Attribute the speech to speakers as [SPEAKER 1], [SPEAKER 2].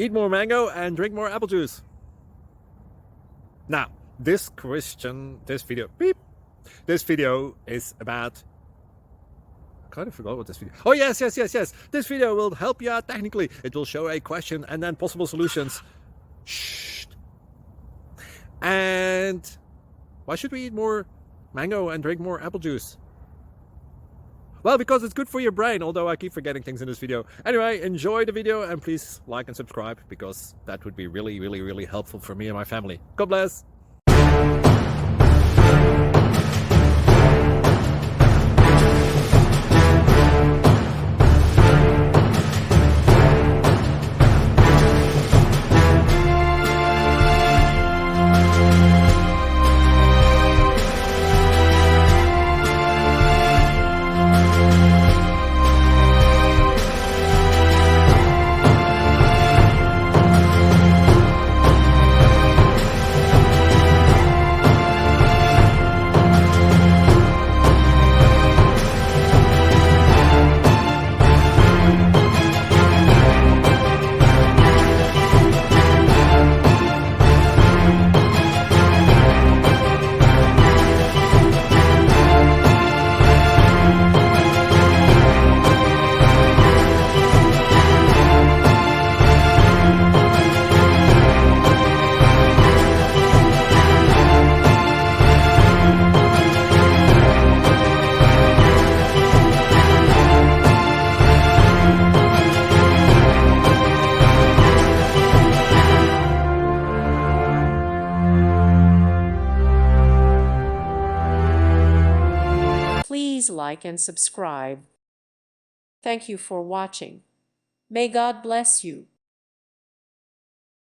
[SPEAKER 1] eat more mango and drink more apple juice. Now, this video is about, I kind of forgot what this video. Oh yes. This video will help you out technically. It will show a question and then possible solutions. Shh. And why should we eat more mango and drink more apple juice? Well, because it's good for your brain, although I keep forgetting things in this video. Anyway, enjoy the video and please like and subscribe, because that would be really helpful for me and my family. God bless.
[SPEAKER 2] Please like and subscribe. Thank you for watching. May God bless you.